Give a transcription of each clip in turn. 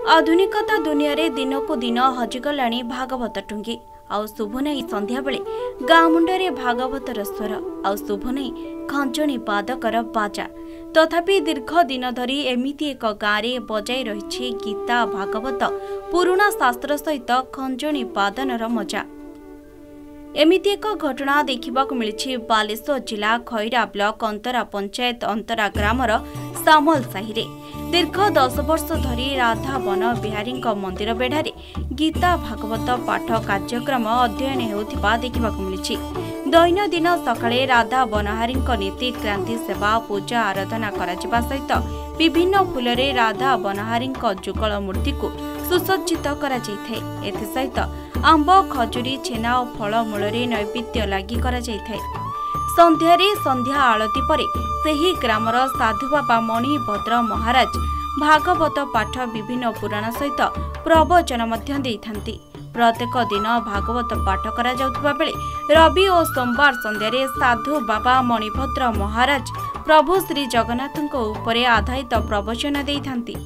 आधुनिकता दुनिया रे दिन को दिन हजिगलाणी भागवत टुंगी आउ शुभुनाई संध्या बेले गाँ मुंडरे भागवतर स्वर आउ शुभुनाई खंजणी बादकर बाजा तथापि दीर्घ दिन धरी एमिति एक गाँव बजाई रही गीता भागवत पुराणा शास्त्र सहित खंजणी बादनर मजा। एमिति एक घटना देखा मिली बालेश्वर जिला खैरा ब्लॉक अंतरा पंचायत अंतरा ग्रामर सामल साहिरे दीर्घ 10 वर्ष धरी राधा वन बिहारी मंदिर बेढ़ारे गीता भागवत पाठ कार्यक्रम अध्ययन होता देखा मिली। दैनंदिन सकाळे राधा बनहारी नीति क्रांति सेवा पूजा आराधना करा सहित विभिन्न फूलरे राधा बनहारी जुगल मूर्ति को सुसज्जित करा जायଥାଏ। एसहित आंब खजुरी छेना और फलमूल नैवेद्य लगी करा जायଥାଏ। संध्यारे संध्या आलती परे सेही ग्रामर साधु बाबा मणिभद्र महाराज भागवत पाठ विभिन्न पुराण सहित प्रवचन मध्य देइथांती। प्रत्येक दिन भागवत पाठ करा जाउथबा बेले रवि और सोमवार संध्यारे साधु बाबा मणिभद्र महाराज प्रभु श्री जगन्नाथ उपरे आधारित प्रवचन देइथांती।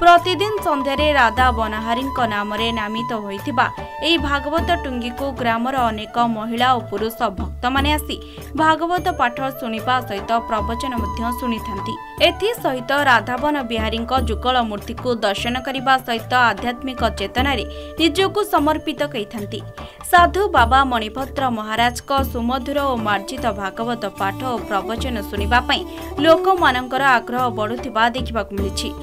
प्रतिदिन संध्यारे राधा बनहारी नाम नामित होइथिबा एई भागवत टुंगी को ग्रामर अनेक महिला और पुरुष भक्त माने आसी भागवत पाठ शुणिबा सहित प्रवचन मध्य शुणिथांती। एथि सहित राधावन बिहारी जुगल मूर्ति को दर्शन करने सहित आध्यात्मिक चेतना निजको समर्पित करिथांती। साधु बाबा मणिभद्र महाराज को सुमधुर और मार्जित भागवत पाठ और प्रवचन शुणिबा पई लोकमानंकर आग्रह बढ़ुथिबा देखिबाकु मिलिछि।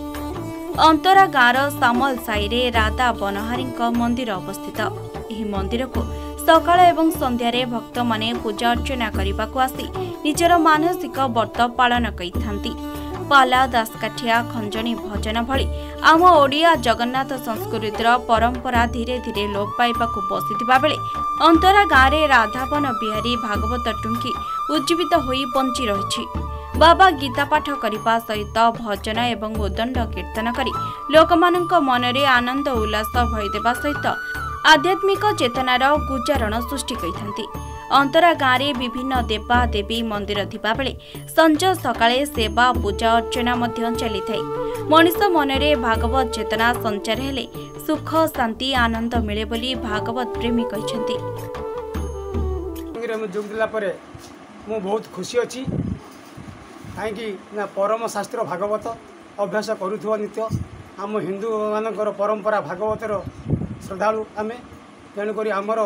अंतरा गाँवर सामल साईरे राधा बनहारी मंदिर अवस्थित। यह मंदिर को सकाळ एवं संध्यारे भक्त माने पूजा अर्चना करने को आसी निजर मानसिक व्रत पालन करिथांती। पाला दासकाठिया खंजणी भजन भली आम ओडिया जगन्नाथ संस्कृतिर परंपरा धीरे धीरे लोप पाइबाकु बसिथिबा बेले अंतरा गाँव राधावन बिहारी भागवत टुंगी उज्जीवित होई बंची रहिछि। बाबा गीता पाठ करने सहित भजन एवं उदंड कीर्तन करी लोकमानंक मनरे आनंद उल्लास भय देवा सहित आध्यात्मिक चेतनार गुजारण सृष्टि करिथांती। अंतरा गाँव विभिन्न देवा देवी मंदिर थिबा बेले संज सकाळे सेवा पूजा अर्चना मध्य चली थाए। मनीष मनरे भागवत चेतना संचार हेले सुख शांति आनंद मिले बोली भागवत प्रेमी कहिसेंती। मु बहुत खुशी अछि कहीं परम शास्त्र भागवत अभ्यास करुवा नित्य आम हिंदू मानकर परंपरा भागवतर श्रद्धालु आम तेणुक आमर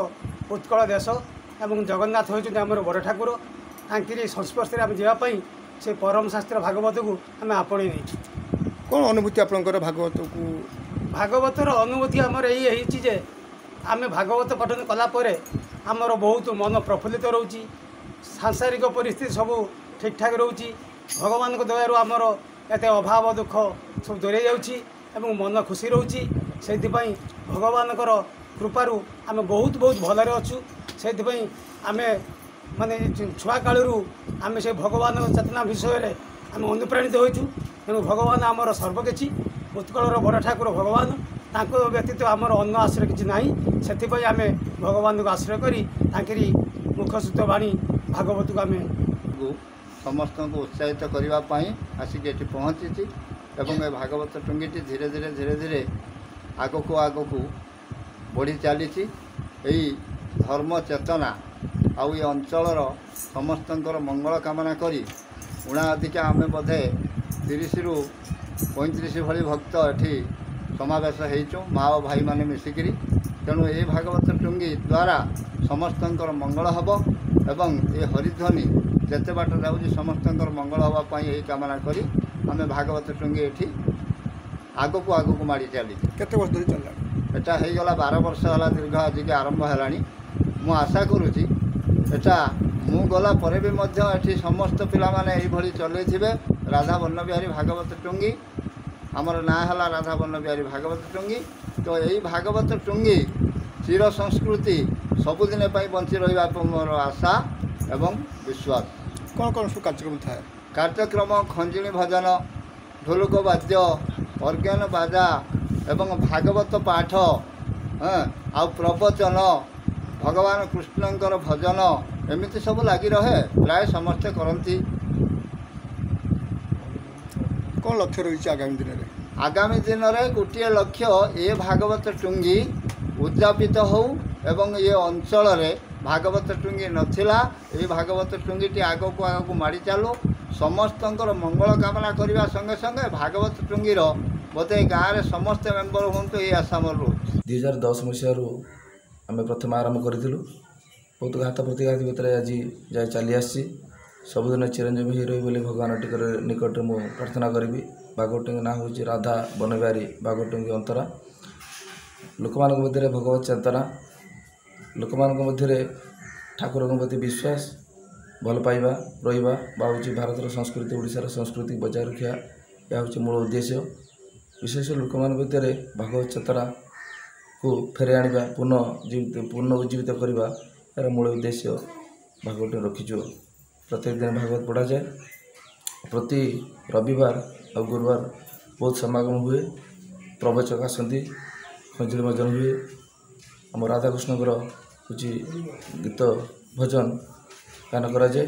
उत्कल देश एवं जगन्नाथ होती आमर बड़ ठाकुर तांकि संस्पर्श आम जावाई से परम शास्त्र भागवत को आम आपणे नहीं। कौन अनुभूति आपंकर भागवत को भागवतर अनुभूति आमर ये आम भागवत पठन कलापर आमर बहुत मन प्रफुल्लित रोची सांसारिक परिस्थिति सब ठीक ठाक रोची भगवान को दयारू आमर एत अभाव दुख सब दूरे जाऊँगी मन खुशी रोची से भगवान कृपारू आम बहुत बहुत भलरे अच्छु से आम माने छुआ कालू आम से भगवान चेतना विषय आम अनुप्राणित होइछु। तेणु भगवान आमर सर्वकिछि उत्कलर बड़ ठाकुर भगवान तांको व्यतीत आमर अन्न आश्रय किछि नाही से आम भगवान को आश्रय करी तांकरी मुखसूत बाणी भागवत को आम समस्त को उत्साहित करने आसिक ये पहुँची एवं ए भागवत टुंगीटी धीरे धीरे धीरे धीरे आग को बढ़ी चली धर्म चेतना आउ ये अंचलर समस्त मंगल कामना करी उणा अधिका आम बोधे 30 रु 35 भली भक्त एठी समावेश होइचु माँ भाई माने मिसिकी। तेणु ये भागवत टुंगी द्वारा समस्त मंगल हम एवं ये हरिध्वनि जेते बाट जाऊँगी समस्त मंगल हाँपाई यही कामना करी आम भागवत टुंगी ये आग को माड़ी चली केते वर्ष धरी चलला एटा हो गला 12 वर्ष है दीर्घ आज आरंभ है। मु आशा करुँची एटा मु गला परे भी मध्य एठी समस्त पिला माने एही भली चले थिबे राधा वन बिहारी भागवत टुंगी आमर ना है राधा वन बिहारी भागवत टुंगी। तो यही भागवत टुंगी चिर संस्कृति सबुदिन बंची रहा मोर आशा एवं विश्वास। कौन कौन सब कार्यक्रम था कार्यक्रम खंजणी भजन ढोलक वाद्य अर्गन बाजा एवं भागवत पाठ आ प्रवचन भगवान कृष्णंकर भजन एमती सब लगी रहे प्राय समस्ते करती। कौन लक्ष्य रही आगामी दिन में आगामी दिन में गोटे लक्ष्य ए भागवत टुंगी उद्यापित हो एवं ये अंचल भागवत टुंगी नथिला ये भागवत टुंगी आग को आग को माड़ी चलो समस्त मंगल कामना करने संगे संगे भागवत टुंगीर बोधे गाँव में समस्त मेम्बर हूँ ये आशा मोर रोज 2010 मसीह आम प्रथम आरंभ करूँ बहुत घात प्रतिघात भितर आज जाए चली आसी सबुदिन चिरंजीवी ही रही भगवान टिकर निकट में मुझे प्रार्थना करी भागवतुंगी ना हूँ राधा बनबिहारी भागवतुंगी अंतरा लोक मध्य भगवत चेतना लोक मध्य ठाकुर प्रति विश्वास भल पाइबा रहा हूँ भारतर संस्कृति ओडिशार संस्कृति बजाय रखा यह हूँ मूल उद्देश्य विशेष लोक मध्य भागवत चेतना को फेरे आनिबा पूर्ण उज्जीवित करवा यार मूल उद्देश्य भागवत रखीचु प्रत्येक दिन भागवत पढ़ा जाए प्रति रविवार और गुरुवार बहुत समागम हुए प्रवचक आसती खंजरी भजन हुए आम राधाकृष्ण हूँ गीत भजन गान कराए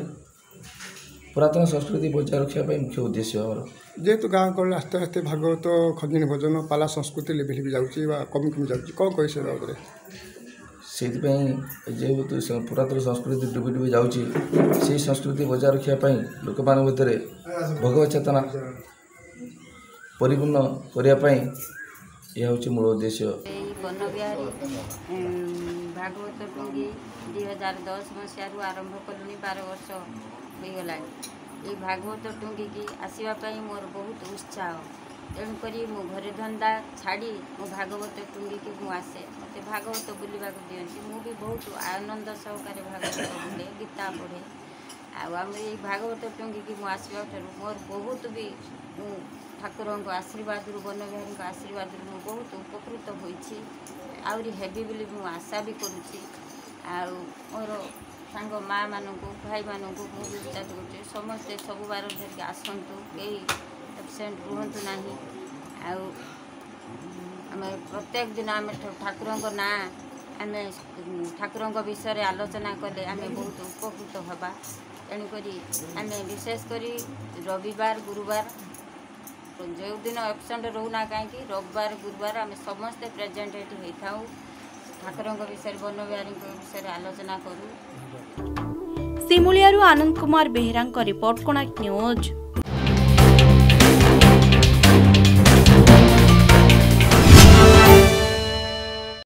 पुरातन संस्कृति बचाए रखापी मुख्य उद्देश्य आमर जेहेतु गाँव गहली आस्ते आस्ते भागवत खंजनी भजन पाला संस्कृति लिभि लिभि जाऊँगी कमी कमी जाऊँगी कौन कहे से बाबद से जेहेतु पुरातन संस्कृति डुबी डुबी जाऊँगी संस्कृति बजाय रखापी लोक मध्य भगवत चेतना परिपूर्ण करने यह हूँ मूल उद्देश्य बनबिहारी भागवत टुंगी 2010 मसीह आरंभ कलुनी 12 वर्ष होगला ये भागवत टुंगी की आसवाई मोर बहुत उत्साह तेणुक मो घरे धंदा छाड़ी मो भागवत टुंगी की मुझे मत भागवत बुलवा दिखती मुझे बहुत आनंद सहकार भागवत बुले गीता पढ़े आम ये भागवत टुंगी की मुझा मोर बहुत भी ठाकुर आशीर्वाद बनबिहारी आशीर्वाद बहुत उपकृत होती हेबी बोली आशा भी करुच्ची मोर सांग माँ मानू भाई मानू मुझे विचार कर समस्ते सब बार धरिक आसतु कई एबसेंट रुहतु ना आम प्रत्येक दिन आम ठाकुर ना आम ठाकुर विषय आलोचना कले आम बहुत उपकृत हवा तेणुक आम विशेषकर रविवार गुरुवार जो दिन एबसेंट रोना कहीं रविवार गुरुवार आम समस्ते प्रेजेंट ये होता ठाकुर विषय बनबिहारी विषय आलोचना करूँ। सिमुलियारू आनंद कुमार बेहेरा रिपोर्ट कोणार्क न्यूज।